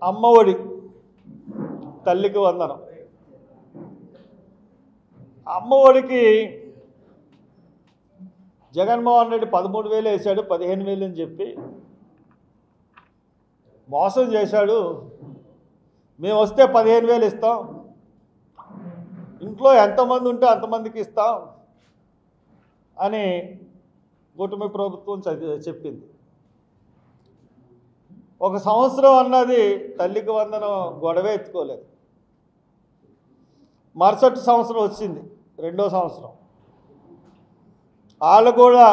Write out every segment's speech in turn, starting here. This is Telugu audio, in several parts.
అమ్మఒడి తల్లికి వందనం. అమ్మఒడికి జగన్మోహన్ రెడ్డి 13,000 వేశాడు, 15,000 అని చెప్పి మోసం చేశాడు. మేము వస్తే 15,000 ఇస్తాం, ఇంట్లో ఎంతమంది ఉంటే అంతమందికి ఇస్తాం అని కూటమి ప్రభుత్వం చెప్పింది. ఒక సంవత్సరం అన్నది తల్లికి వందనం గొడవే ఎత్తుకోలేదు. మరుసటి సంవత్సరం వచ్చింది, రెండో సంవత్సరం. వాళ్ళు కూడా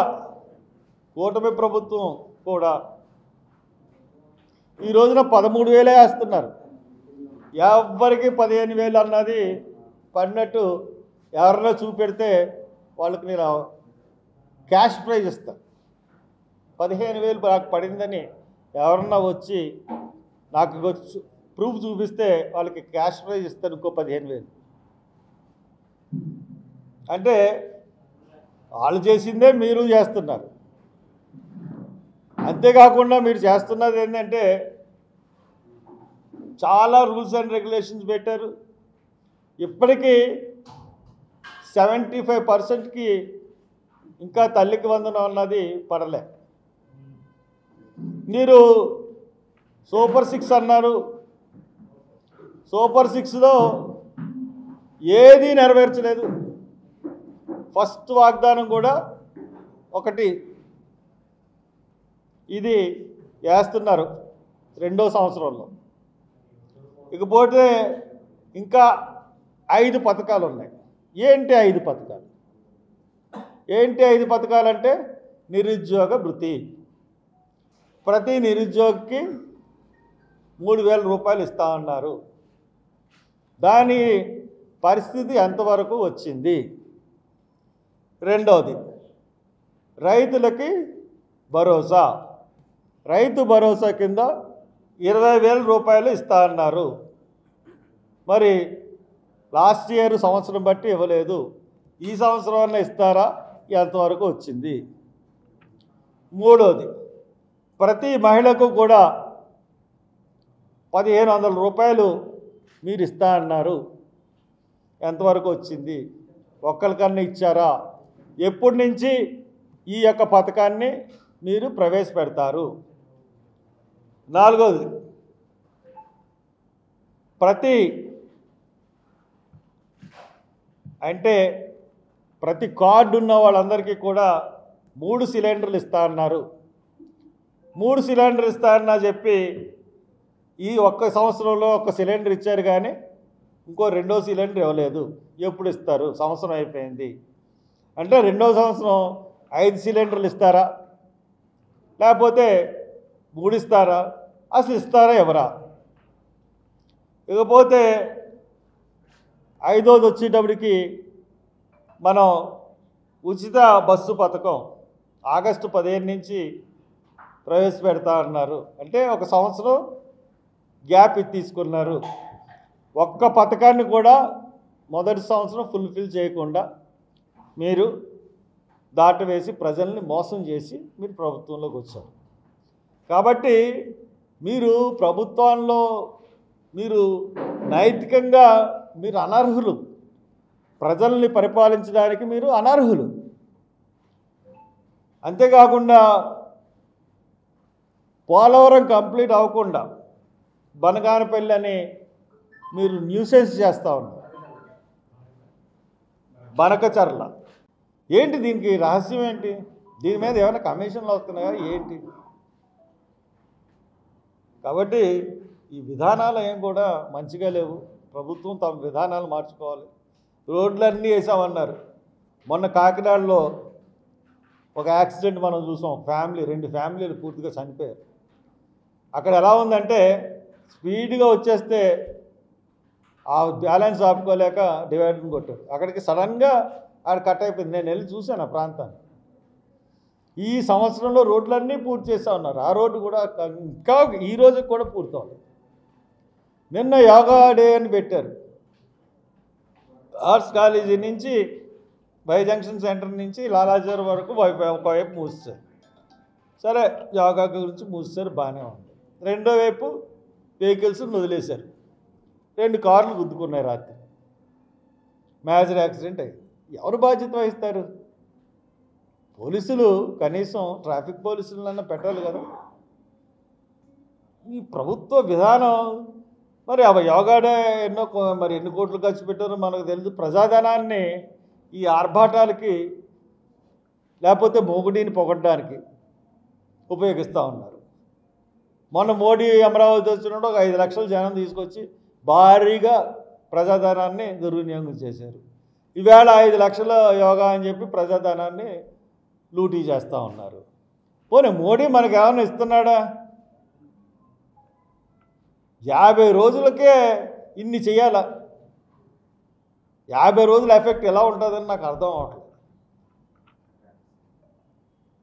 కూటమి ప్రభుత్వం కూడా ఈ రోజున 13,000 వేస్తున్నారు. ఎవరికి 15,000 అన్నది పడినట్టు ఎవరన్నా చూపెడితే వాళ్ళకి నేను క్యాష్ ప్రైజ్ ఇస్తాను. 15,000 నాకు పడిందని ఎవరన్నా వచ్చి నాకు ప్రూఫ్ చూపిస్తే వాళ్ళకి క్యాష్ ప్రైజ్ ఇస్తాను, ఇంకో 15,000. అంటే వాళ్ళు చేసిందే మీరు చేస్తున్నారు. అంతేకాకుండా మీరు చేస్తున్నది ఏంటంటే చాలా రూల్స్ అండ్ రెగ్యులేషన్స్ పెట్టారు. ఇప్పటికీ 75%కి ఇంకా తల్లికి వందనం అన్నది పడలే. మీరు సూపర్ 6 అన్నారు. సూపర్ 6లో ఏదీ నెరవేర్చలేదు. ఫస్ట్ వాగ్దానం కూడా ఒకటి ఇది వేస్తున్నారు రెండో సంవత్సరంలో. ఇకపోతే ఇంకా 5 పథకాలు ఉన్నాయి. ఏంటి 5 పథకాలు? ఏంటి 5 పథకాలు అంటే నిరుద్యోగ భృతి. ప్రతి నిరుద్యోగికి 3,000 రూపాయలు ఇస్తామన్నారు. దాని పరిస్థితి ఎంతవరకు వచ్చింది? రెండవది రైతులకి భరోసా. రైతు భరోసా కింద 20,000 రూపాయలు ఇస్తా అన్నారు. మరి లాస్ట్ ఇయర్ సంవత్సరం బట్టి ఇవ్వలేదు. ఈ సంవత్సరం అన్న ఇస్తారా? ఎంతవరకు వచ్చింది? మూడోది ప్రతి మహిళకు కూడా 1,500 రూపాయలు మీరు ఇస్తా అన్నారు. ఎంతవరకు వచ్చింది? ఒక్కరికన్నా ఇచ్చారా? ఎప్పటి నుంచి ఈ యొక్క పథకాన్ని మీరు ప్రవేశపెడతారు? నాలుగోది ప్రతి కార్డు ఉన్న వాళ్ళందరికీ కూడా 3 సిలిండర్లు ఇస్తా అన్నారు. 3 సిలిండర్లు ఇస్తారన్నా చెప్పి ఈ ఒక్క సంవత్సరంలో 1 సిలిండర్ ఇచ్చారు, కానీ ఇంకో రెండో సిలిండర్ ఇవ్వలేదు. ఎప్పుడు ఇస్తారు? సంవత్సరం అయిపోయింది. అంటే రెండో సంవత్సరం 5 సిలిండర్లు ఇస్తారా, లేకపోతే 3 ఇస్తారా? అసలు ఇస్తారా ఎవరా? ఇకపోతే ఐదోది వచ్చేటప్పటికి మనం ఉచిత బస్సు పథకం ఆగస్టు 15 నుంచి ప్రవేశపెడతా అన్నారు. అంటే ఒక సంవత్సరం గ్యాప్ తీసుకున్నారు. ఒక్క పథకాన్ని కూడా మొదటి సంవత్సరం ఫుల్ఫిల్ చేయకుండా మీరు దాటవేసి ప్రజల్ని మోసం చేసి మీరు ప్రభుత్వంలోకి వచ్చారు. కాబట్టి మీరు ప్రభుత్వంలో మీరు నైతికంగా మీరు అనర్హులు. ప్రజల్ని పరిపాలించడానికి మీరు అనర్హులు. అంతేకాకుండా పోలవరం కంప్లీట్ అవ్వకుండా బనగానపల్లి అని మీరు న్యూసెన్స్ చేస్తూ ఉన్నారు. బనకచర్ల ఏంటి? దీనికి రహస్యం ఏంటి? దీని మీద ఏమైనా కమిషన్లు వస్తున్నాయా ఏంటి? కాబట్టి ఈ విధానాలు ఏం కూడా మంచిగా లేవు. ప్రభుత్వం తమ విధానాలు మార్చుకోవాలి. రోడ్లన్నీ వేసామన్నారు. మొన్న కాకినాడలో ఒక యాక్సిడెంట్ మనం చూసాం. 2 ఫ్యామిలీలు పూర్తిగా చనిపోయారు. అక్కడ ఎలా ఉందంటే స్పీడ్గా వచ్చేస్తే ఆ బ్యాలెన్స్ ఆపుకోలేక డివైడర్ని కొట్టారు. అక్కడికి సడన్గా ఆడ కట్ అయిపోయింది. నేను వెళ్ళి చూశాను ఆ ప్రాంతాన్ని. ఈ సంవత్సరంలో రోడ్లన్నీ పూర్తి చేస్తూ ఉన్నారు. ఆ రోడ్డు కూడా ఇంకా ఈ రోజు కూడా పూర్తవుతుంది. నిన్న యోగా డే అని పెట్టారు. ఆర్ట్స్ కాలేజీ నుంచి వై జంక్షన్ సెంటర్ నుంచి లాలాజర్ వరకు ఒకవైపు మూస్తారు. సరే యోగా గురించి మూస్తారు, బాగానే ఉంది. రెండో వైపు వెహికల్స్ని వదిలేశారు. 2 కార్లు గుద్దుకున్నాయి రాత్రి. మేజర్ యాక్సిడెంట్ అయ్యింది. ఎవరు బాధ్యత వహిస్తారు? పోలీసులు కనీసం ట్రాఫిక్ పోలీసులన్నా పెట్టాలి కదా. ఈ ప్రభుత్వ విధానం మరి యోగాడే ఎన్ని కోట్లు ఖర్చు పెట్టారో మనకు తెలుసు. ప్రజాధనాన్ని ఈ ఆర్భాటాలకి లేకపోతే మోగుడిని పొగడ్డానికి ఉపయోగిస్తూ ఉన్నారు. మొన్న మోడీ అమరావతి వచ్చినప్పుడు ఒక 5 లక్షల జనం తీసుకొచ్చి భారీగా ప్రజాధనాన్ని దుర్వినియోగం చేశారు. ఈవేళ 5 లక్షల యోగా అని చెప్పి ప్రజాధనాన్ని లూటీ చేస్తూ ఉన్నారు. పోనీ మోడీ మనకు ఏమైనా ఇస్తున్నాడా? 50 రోజులకే ఇన్ని చేయాలా? 50 రోజుల ఎఫెక్ట్ ఎలా ఉంటుందని నాకు అర్థం అవ్వట్లేదు.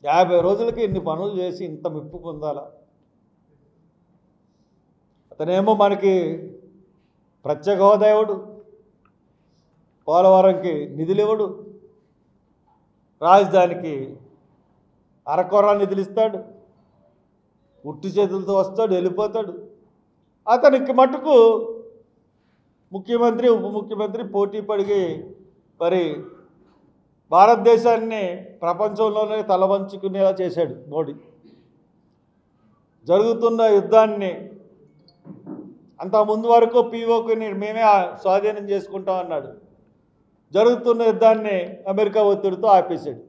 50 రోజులకి ఇన్ని పనులు చేసి ఇంత మెప్పు పొందాలా? అతనేమో మనకి ప్రత్యేక హోదా ఇవ్వడు, పోలవరంకి నిధులు ఇవ్వడు, రాజధానికి అరకొర నిధులు ఇస్తాడు, ఉట్టి చేతులతో వస్తాడు, వెళ్ళిపోతాడు. అతనికి మటుకు ముఖ్యమంత్రి ఉప ముఖ్యమంత్రి పోటీ పడిగి మరి భారతదేశాన్ని ప్రపంచంలోనే తలవంచుకునేలా చేశాడు మోడీ. జరుగుతున్న యుద్ధాన్ని అంతకుముందు వరకు పీఓకి మేమే స్వాధీనం చేసుకుంటాం అన్నాడు. జరుగుతున్న యుద్ధాన్ని అమెరికా ఒత్తిడితో ఆపేశాడు.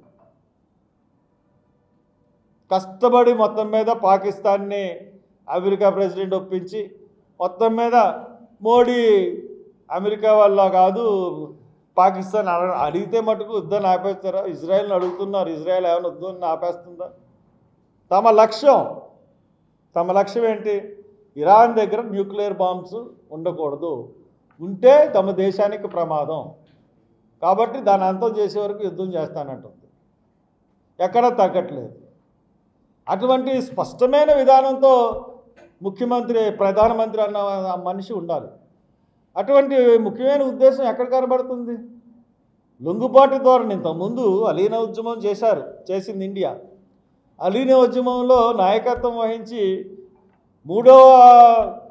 కష్టపడి మొత్తం మీద పాకిస్తాన్ని అమెరికా ప్రెసిడెంట్ ఒప్పించి మొత్తం మీద మోడీ అమెరికా వల్ల కాదు పాకిస్తాన్ అడిగితే మటుకు యుద్ధాన్ని ఆపేస్తారా? ఇజ్రాయెల్ని అడుగుతున్నారు. ఇజ్రాయెల్ ఏమైనా యుద్ధాన్ని ఆపేస్తుందా? తమ లక్ష్యం ఏంటి? ఇరాన్ దగ్గర న్యూక్లియర్ బాంబ్స్ ఉండకూడదు, ఉంటే తమ దేశానికి ప్రమాదం కాబట్టి దాని అంతం చేసే వరకు యుద్ధం చేస్తానంటుంది. ఎక్కడా తగ్గట్లేదు. అటువంటి స్పష్టమైన విధానంతో ప్రధానమంత్రి అన్న మనిషి ఉండాలి. అటువంటి ముఖ్యమైన ఉద్దేశం ఎక్కడ కనబడుతుంది? లొంగుబాటు ధోరణి. ఇంతకుముందు అలీనా ఉద్యమం చేసింది ఇండియా. అలీనా ఉద్యమంలో నాయకత్వం వహించి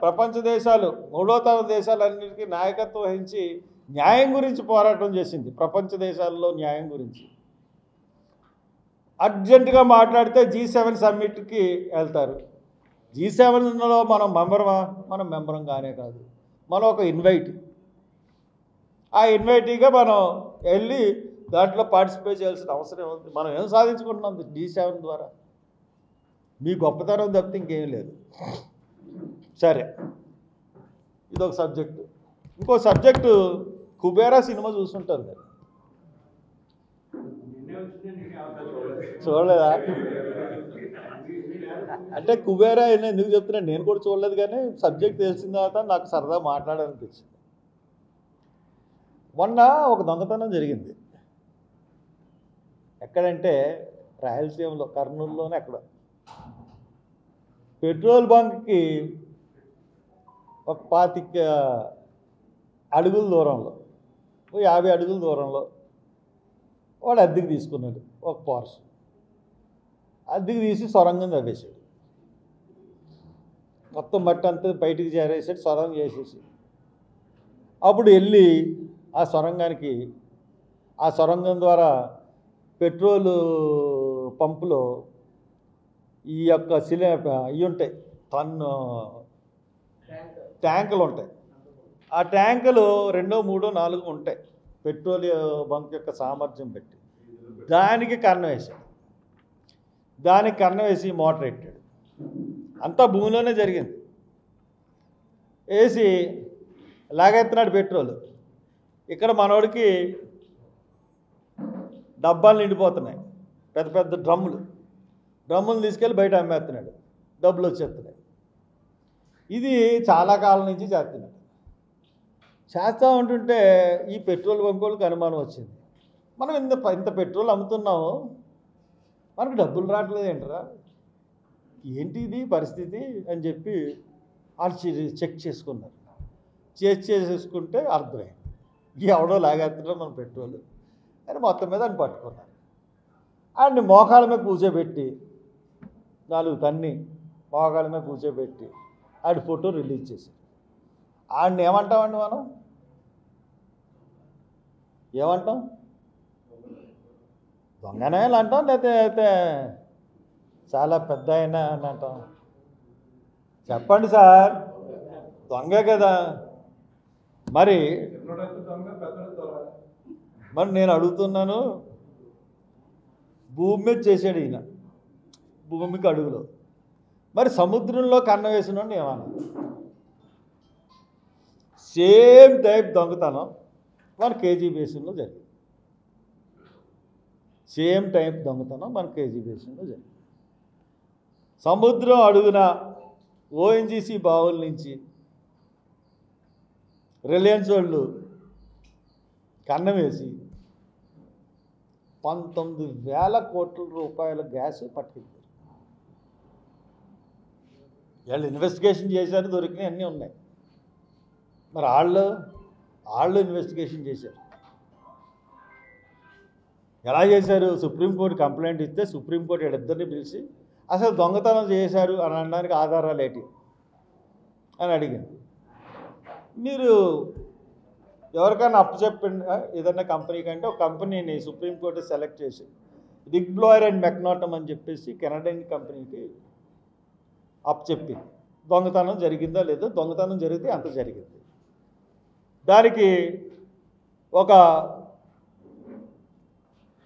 ప్రపంచ దేశాలు, మూడో తరం దేశాలన్నిటికీ నాయకత్వం వహించి న్యాయం గురించి పోరాటం చేసింది. ప్రపంచ దేశాల్లో న్యాయం గురించి అర్జెంటుగా మాట్లాడితే G7 సమ్మిట్కి వెళ్తారు. G7లో మనం మెంబరం కానే కాదు, మనం ఒక ఇన్వైటీగా మనం వెళ్ళి దాంట్లో పార్టిసిపేట్ చేయాల్సిన అవసరం ఉంది. మనం ఏం సాధించుకుంటున్నాం G7 ద్వారా? మీ గొప్పతనం తప్పితే ఇంకేం లేదు. సరే, ఇదొక సబ్జెక్టు. ఇంకో సబ్జెక్టు కుబేరా సినిమా చూస్తుంటారు కదా, చూడలేదా? అంటే కుబేరా ఎందుకు చెప్తున్నాను, నేను కూడా చూడలేదు, కానీ సబ్జెక్ట్ తెలిసిన తర్వాత నాకు సరదా మాట్లాడాలనిపించింది. మొన్న ఒక దొంగతనం జరిగింది. ఎక్కడంటే రాయలసీమలో, కర్నూలులోనే ఎక్కడ పెట్రోల్ బంక్కి ఒక 25 అడుగుల దూరంలో, 50 అడుగుల దూరంలో వాడు అద్దెకి తీసుకున్నాడు. ఒక పోర్ష్ అద్దెకి తీసి సొరంగం తవ్వేశాడు. మొత్తం మట్టి అంతా బయటికి చేరేసాడు, సొరంగం చేసేసి అప్పుడు వెళ్ళి ఆ సొరంగం ద్వారా పెట్రోలు పంపులో ఈ యొక్క ఇవి ఉంటాయి, ట్యాంకులు ఉంటాయి. ఆ ట్యాంకులు 2, 3, 4 ఉంటాయి పెట్రోల్ బంక్ యొక్క సామర్థ్యం పెట్టి. దానికి కన్నం వేసి మోటార్ ఎట్టాడు. అంతా భూమిలోనే జరిగింది. వేసి లాగెత్తున్నాడు పెట్రోల్. ఇక్కడ మనోడికి డబ్బాలు నిండిపోతున్నాయి, పెద్ద పెద్ద డ్రమ్ములు తీసుకెళ్ళి బయట అమ్మేస్తున్నాడు, డబ్బులు వచ్చేస్తున్నాయి. ఇది చాలా కాలం నుంచి చేస్తూ ఉంటుంటే ఈ పెట్రోల్ బంకులకు అనుమానం వచ్చింది. మనం ఇంత పెట్రోల్ అమ్ముతున్నాము, మనకు డబ్బులు రావట్లేదు ఏంటరా, ఏంటి ఇది పరిస్థితి అని చెప్పి వాళ్ళు చెక్ చేసుకున్నారు. చేసుకుంటే అర్థమైంది ఎవడో లాగేస్తున్నాడు మన పెట్రోల్ అని. మొత్తం మీద అని పట్టుకున్నారు. ఆయన్ని మోకాళ్ళ మీద కూర్చోబెట్టి 4 తన్ని మోకాళ్ళ మీద కూర్చోబెట్టి ఆడి ఫోటో రిలీజ్ చేశారు. ఆడిని ఏమంటామండి మనం? ఏమంటాం? దొంగనే అంటాం, లేకపోతే చాలా పెద్ద అయినా అని అంటాం? చెప్పండి సార్, దొంగే కదా. మరి నేను అడుగుతున్నాను, భూమి మీద చేశాడు ఈయన, భూమికి అడుగులో. మరి సముద్రంలో కన్న వేసినోడిని ఏమన్నా? సేమ్ టైప్ దొంగతనం మన కేజీ బేసిన్లో జరిగింది. సేమ్ టైప్ దొంగతనం మన కేజీ బేసిన్లో జరిగింది. సముద్రం అడుగున ఓఎన్జీసీ బావుల నుంచి రిలయన్స్ వాళ్ళు కన్నం వేసి 19,000 కోట్ల రూపాయల గ్యాస్ పట్టుకెళ్ళారు. వాళ్ళు ఇన్వెస్టిగేషన్ చేశారు, దొరికినాయి, అన్నీ ఉన్నాయి. మరి వాళ్ళు ఇన్వెస్టిగేషన్ చేశారు. ఎలా చేశారు? సుప్రీంకోర్టు కంప్లైంట్ ఇస్తే సుప్రీంకోర్టు వీళ్ళిద్దరిని పిలిచి అసలు దొంగతనం చేశారు అని అనడానికి ఆధారాలు ఏంటి అని అడిగింది. మీరు ఎవరికైనా అప్పచెప్పండి ఏదన్నా కంపెనీకి అంటే, ఒక కంపెనీని సుప్రీంకోర్టు సెలెక్ట్ చేసి రిగ్ బ్లోయర్ అండ్ మెక్నాటమ్ అని చెప్పేసి కెనడియన్ కంపెనీకి అప్పచెప్పి దొంగతనం జరిగిందా లేదో, దొంగతనం జరిగితే అంత జరిగింది. దానికి ఒక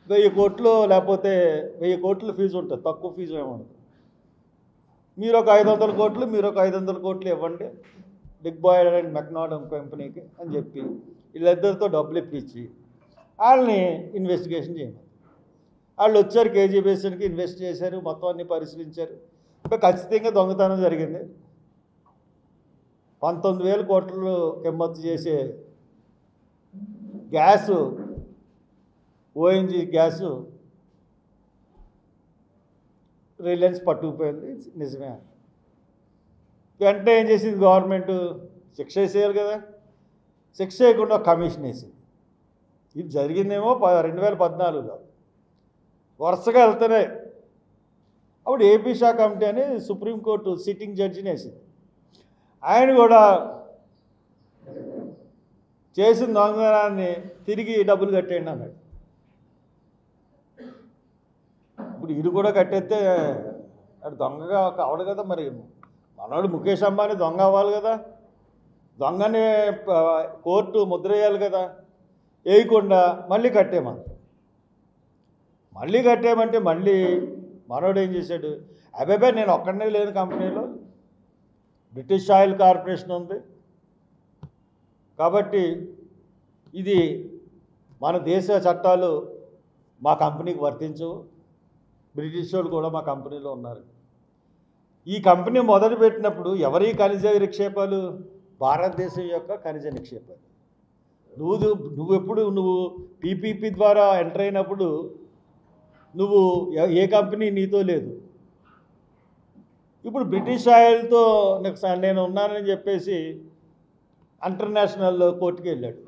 1000 కోట్లు లేకపోతే 1000 కోట్ల ఫీజు ఉంటుంది, తక్కువ ఫీజు ఏముండదు. మీరు ఒక 500 కోట్లు, మీరు ఒక 500 కోట్లు ఇవ్వండి రిగ్ బ్లోయర్ అండ్ మెక్నాటమ్ కంపెనీకి అని చెప్పి వీళ్ళిద్దరితో డబ్బులు ఇప్పించి వాళ్ళని ఇన్వెస్టిగేషన్ చేయమని. వాళ్ళు వచ్చారు, కేజీ బేసిన్కి ఇన్వెస్ట్ చేశారు, మొత్తం అన్ని పరిశీలించారు. ఇప్పుడు ఖచ్చితంగా దొంగతనం జరిగింది. 19,000 కోట్లు కిమ్మత్తు చేసే గ్యాసు, ఓఎన్జీ గ్యాసు రిలయన్స్ పట్టుకుపోయింది, నిజమే. వెంటనే ఏం చేసింది గవర్నమెంట్? శిక్ష వేసేయాలి కదా. శిక్ష వేయకుండా కమిషన్ వేసింది. ఇది జరిగిందేమో 2014లో. వరుసగా వెళ్తున్నాయి. అప్పుడు ఏపీ షా కమిటీ అని సుప్రీంకోర్టు సిట్టింగ్ జడ్జిని వేసింది. ఆయన కూడా చేసిన దొంగతనాన్ని తిరిగి డబ్బులు కట్టేయండి అన్నాడు. ఇప్పుడు ఇది కూడా కట్టేస్తే అటు దొంగగా కావడు కదా. మరి మనోడు ముఖేష్ అంబానీ దొంగ అవ్వాలి కదా, దొంగని కోర్టు ముద్ర వేయాలి కదా. వేయకుండా మళ్ళీ కట్టేయమంటే మళ్ళీ మనోడు ఏం చేశాడు? అబ్బాయి నేను ఒక్కడనే లేని కంపెనీలో బ్రిటిష్ ఆయిల్ కార్పొరేషన్ ఉంది కాబట్టి ఇది మన దేశ చట్టాలు మా కంపెనీకి వర్తించవు, బ్రిటిష్ వాళ్ళు కూడా మా కంపెనీలో ఉన్నారు. ఈ కంపెనీ మొదలుపెట్టినప్పుడు ఎవరి ఖనిజ నిక్షేపాలు? భారతదేశం యొక్క ఖనిజ నిక్షేపాలు. నువ్వు పీపీపీ ద్వారా ఎంటర్ అయినప్పుడు నువ్వు ఏ కంపెనీ నీతో లేదు. ఇప్పుడు బ్రిటిష్ ఆయిల్తో నేను ఉన్నానని చెప్పేసి ఇంటర్నేషనల్ కోర్టుకి వెళ్ళాడు.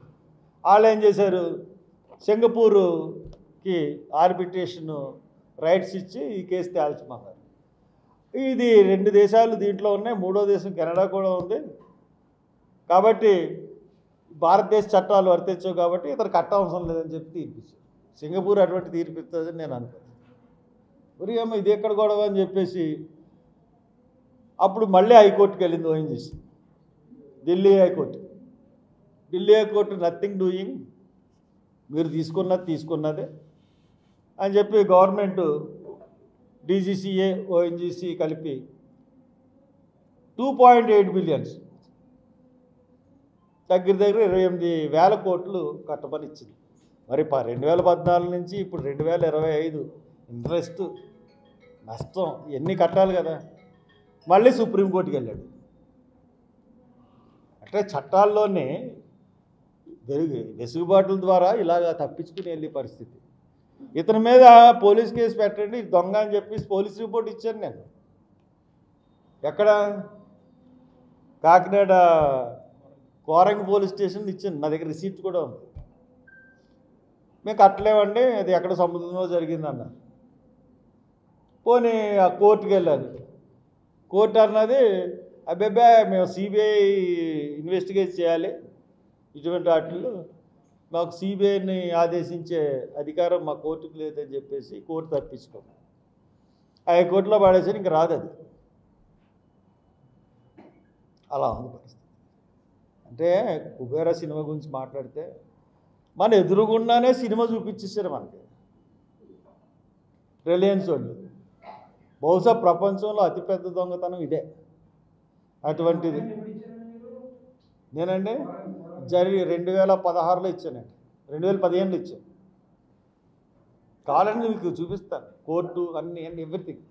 వాళ్ళు ఏం చేశారు? సింగపూర్కి ఆర్బిట్రేషన్ రైట్స్ ఇచ్చి ఈ కేసు తేల్చమన్నారు. ఇది 2 దేశాలు దీంట్లో ఉన్నాయి, 3వ దేశం కెనడా కూడా ఉంది. కాబట్టి భారతదేశ చట్టాలు వర్తించవు కాబట్టి ఇతను కట్టవసరం లేదని చెప్పి తీర్పిచ్చారు. సింగపూర్ అటువంటి తీర్పిస్తుందని నేను అనుకున్నాను. ఉరిగమ్మ ఇది ఎక్కడ గొడవ అని చెప్పేసి అప్పుడు మళ్ళీ హైకోర్టుకి వెళ్ళింది ONGC, Delhi high court nothing doing, మీరు తీసుకున్నదే అని చెప్పి గవర్నమెంట్ డీజీసీఏ ఓఎన్జీసీ కలిపి 2.8 బిలియన్స్ దగ్గర 28,000 కోట్లు కట్టమని ఇచ్చింది. మరి 2014 నుంచి ఇప్పుడు 2025 ఇంట్రెస్ట్ నష్టం ఎన్ని కట్టాలి కదా. మళ్ళీ సుప్రీంకోర్టుకి వెళ్ళాడు. అంటే చట్టాల్లోనే వెసులుబాటుల ద్వారా ఇలాగ తప్పించుకుని వెళ్ళే పరిస్థితి. ఇతని మీద పోలీస్ కేసు పెట్టండి, దొంగ అని చెప్పి పోలీస్ రిపోర్ట్ ఇచ్చాను నేను. ఎక్కడ? కాకినాడ కోరంగి పోలీస్ స్టేషన్ ఇచ్చాను, నా దగ్గర రిసీప్ట్ కూడా ఉంది. మేము కట్టలేమండి, అది ఎక్కడ సముద్రంలో జరిగిందన్న. పోనీ ఆ కోర్టుకి వెళ్ళాలి. కోర్టు అన్నది అబ్బాయి మేము సిబిఐ ఇన్వెస్టిగేట్ చేయాలి, ఇటువంటి వాటిల్లో మాకు సిబిఐని ఆదేశించే అధికారం మా కోర్టుకు లేదని చెప్పేసి కోర్టు తప్పించుకోము. హైకోర్టులో పడేసి ఇంక రాదు అది. అలా ఉంది పరిస్థితి. అంటే కుబేరా సినిమా గురించి మాట్లాడితే మన ఎదురుగుండానే సినిమా చూపించేసారు మనకి రిలయన్స్ వాళ్ళు. బహుశా ప్రపంచంలో అతిపెద్ద దొంగతనం ఇదే. అటువంటిది నేనండి 2016లో ఇచ్చానండి, 2015లో ఇచ్చాను. కావాలని మీకు చూపిస్తాను, కోర్టు అన్ని ఎవ్రీథింగ్.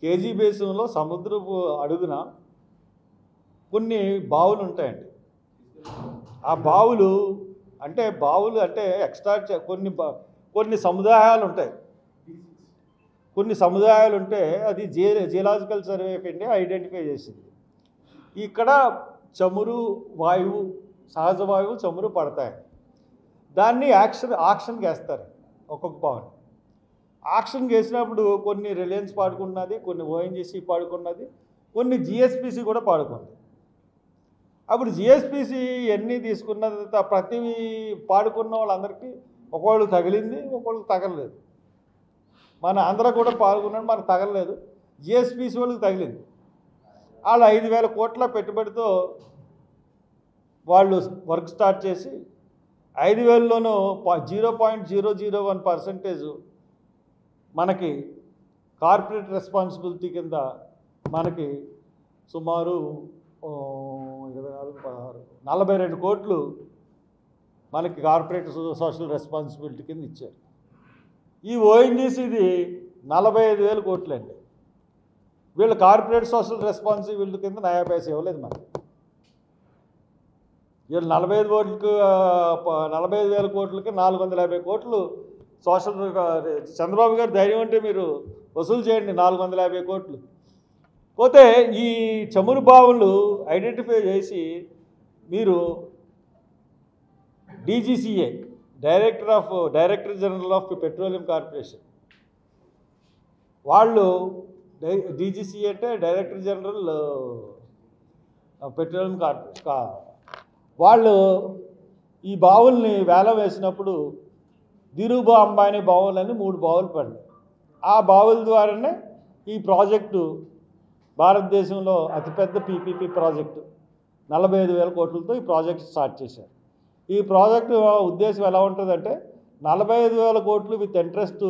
కేజీ బేసిన్లో సముద్రపు అడుగున కొన్ని బావులు ఉంటాయండి. ఆ బావులు అంటే ఎక్స్ట్రాక్ట్ కొన్ని సముదాయాలు ఉంటాయి. కొన్ని సముదాయాలు ఉంటే అది geological survey of India identify చేసింది. ఇక్కడ చమురు వాయువు, సహజ వాయువు చమురు పడతాయి. దాన్ని ఆక్షన్కి వేస్తారు. ఒక్కొక్క బావుని ఆక్షన్కి వేసినప్పుడు కొన్ని రిలయన్స్ పాడుకున్నది, కొన్ని ఓఎన్జీసీ పాడుకున్నది, కొన్ని జిఎస్పిసి కూడా పాడుకుంది. అప్పుడు జిఎస్పిసి ఎన్ని తీసుకున్నది ప్రతి పాడుకున్న వాళ్ళందరికీ ఒకళ్ళు తగిలింది, ఒకళ్ళకి తగలలేదు. మన ఆంధ్ర కూడా పాల్గొన్నాడు, మనకు తగలలేదు. జిఎస్పిసి వాళ్ళకి తగిలింది. వాళ్ళు 5,000 కోట్ల పెట్టుబడితో వాళ్ళు వర్క్ స్టార్ట్ చేసి 5,000లోనూ 0.001% మనకి కార్పొరేట్ రెస్పాన్సిబిలిటీ కింద మనకి సుమారు 42 కోట్లు మనకి కార్పొరేట్ సోషల్ రెస్పాన్సిబిలిటీ కింద ఇచ్చారు. ఈ ఓఎన్జీసీది 45,000 కోట్లు అండి. వీళ్ళు కార్పొరేట్ సోషల్ రెస్పాన్సిబిలిటీ కింద 90 పైసలు ఇవ్వలేదు మనకి. వీళ్ళు 45,000 కోట్లకి 450 కోట్లు సోషల్. చంద్రబాబు గారు ధైర్యం అంటే మీరు వసూలు చేయండి 450 కోట్లు. పోతే ఈ చమురు బావులు ఐడెంటిఫై చేసి మీరు DGCA director general of petroleum corporation వాళ్ళు, డీజీసీఏ అంటే డైరెక్టర్ జనరల్ పెట్రోలియం కార్పొరేషన్, వాళ్ళు ఈ బావుల్ని వేలం వేసినప్పుడు ధీరుభాయ్ అంబానీ బావులని 3 బావులు పడినాయి. ఆ బావుల ద్వారానే ఈ ప్రాజెక్టు భారతదేశంలో అతిపెద్ద పీపీపీ ప్రాజెక్టు 45,000 కోట్లతో ఈ ప్రాజెక్ట్ స్టార్ట్ చేశారు. ఈ ప్రాజెక్టు ఉద్దేశం ఎలా ఉంటుందంటే 45,000 కోట్లు విత్ ఇంట్రెస్ట్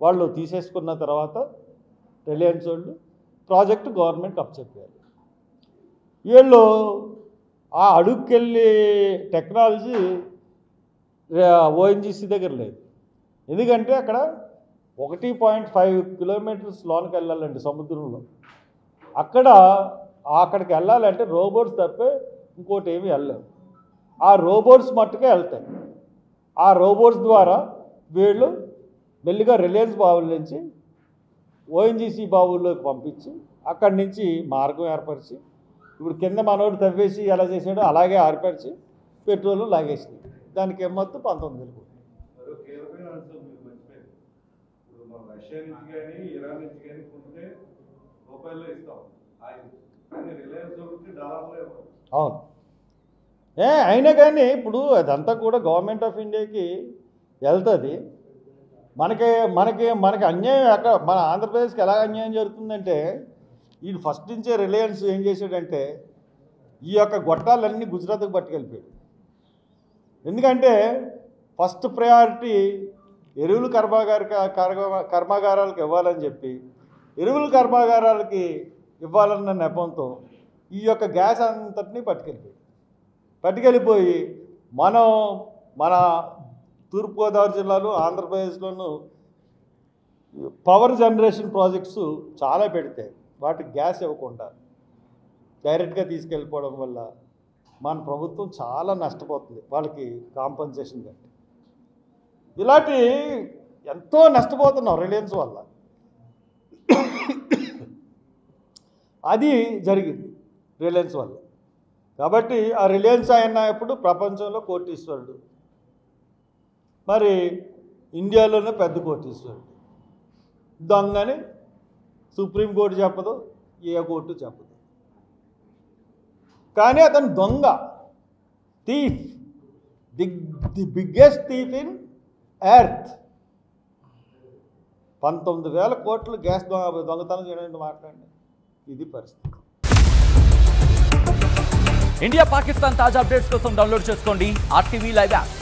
వాళ్ళు తీసేసుకున్న తర్వాత రిలయన్స్ వాళ్ళు ప్రాజెక్టు గవర్నమెంట్కి అప్పచెప్పారు. వీళ్ళు ఆ అడుగుకెళ్ళి టెక్నాలజీ ఓఎన్జీసీ దగ్గర లేదు. ఎందుకంటే అక్కడ 1.5 కిలోమీటర్స్ లోనికి వెళ్ళాలండి సముద్రంలో. అక్కడికి వెళ్ళాలంటే రోబోట్స్ తప్పే ఇంకోటి ఏమీ వెళ్ళలేవు. ఆ రోబోట్స్ మట్టుకే వెళ్తాయి. ఆ రోబోట్స్ ద్వారా వీళ్ళు మెల్లిగా రిలయన్స్ బావుల నుంచి ఓఎన్జీసీ బావుల్లోకి పంపించి అక్కడి నుంచి మార్గం ఏర్పరిచి, ఇప్పుడు కింద మనోడు తవ్వేసి ఎలా చేసాడో అలాగే ఏర్పరిచి పెట్రోల్ లాగేసింది. దానికి మొత్తం 19,000 కోట్లు. రష్యా నుంచి కానీ ఇరాన్ నుంచి కానీ కొంటే రూపాయల్లో ఇస్తాం, కానీ రిలయన్స్ డాలర్లో ఇవ్వం. అవును. అయినా కానీ ఇప్పుడు అదంతా కూడా గవర్నమెంట్ ఆఫ్ ఇండియాకి వెళ్తుంది. మనకి అన్యాయం ఎక్కడ, మన ఆంధ్రప్రదేశ్కి ఎలా అన్యాయం జరుగుతుందంటే, ఈ ఫస్ట్ నుంచే రిలయన్స్ ఏం చేశాడంటే ఈ యొక్క గొట్టాలన్నీ గుజరాత్కి పట్టుకెళ్ళిపోయాడు. ఎందుకంటే ఫస్ట్ ప్రయారిటీ ఎరువుల కర్మాగారాలకు ఇవ్వాలని చెప్పి ఎరువుల కర్మాగారాలకి ఇవ్వాలన్న నెపంతో ఈ యొక్క గ్యాస్ అంతటినీ పట్టుకెళ్ళిపోయి మన తూర్పుగోదావరి జిల్లాలో ఆంధ్రప్రదేశ్లోనూ పవర్ జనరేషన్ ప్రాజెక్ట్స్ చాలా పెడితే వాటికి గ్యాస్ ఇవ్వకుండా డైరెక్ట్గా తీసుకెళ్ళిపోవడం వల్ల మన ప్రభుత్వం చాలా నష్టపోతుంది. వాళ్ళకి కాంపన్సేషన్ కట్టి ఇలాంటి ఎంతో నష్టపోతున్నాం రిలయన్స్ వల్ల. అది జరిగింది రిలయన్స్ వల్ల. కాబట్టి ఆ రిలయన్స్ ఆయన ఇప్పుడు ప్రపంచంలో కోటీశ్వరుడు, మరి ఇండియాలోనే పెద్ద కోటీశ్వరుడు. దొంగని సుప్రీంకోర్టు చెప్పదు, ఏ కోర్టు చెప్పదు. కానీ అతను దొంగ, thief, the biggest thief in earth. 19,000 కోట్లు గ్యాస్ దొంగతనం చేయడానికి మాట్లాడండి. ఇది పరిస్థితి. ఇండియా పాకిస్తాన్ తాజా అప్డేట్స్ కోసం డౌన్లోడ్ చేసుకోండి RTV లైవ్ యాప్.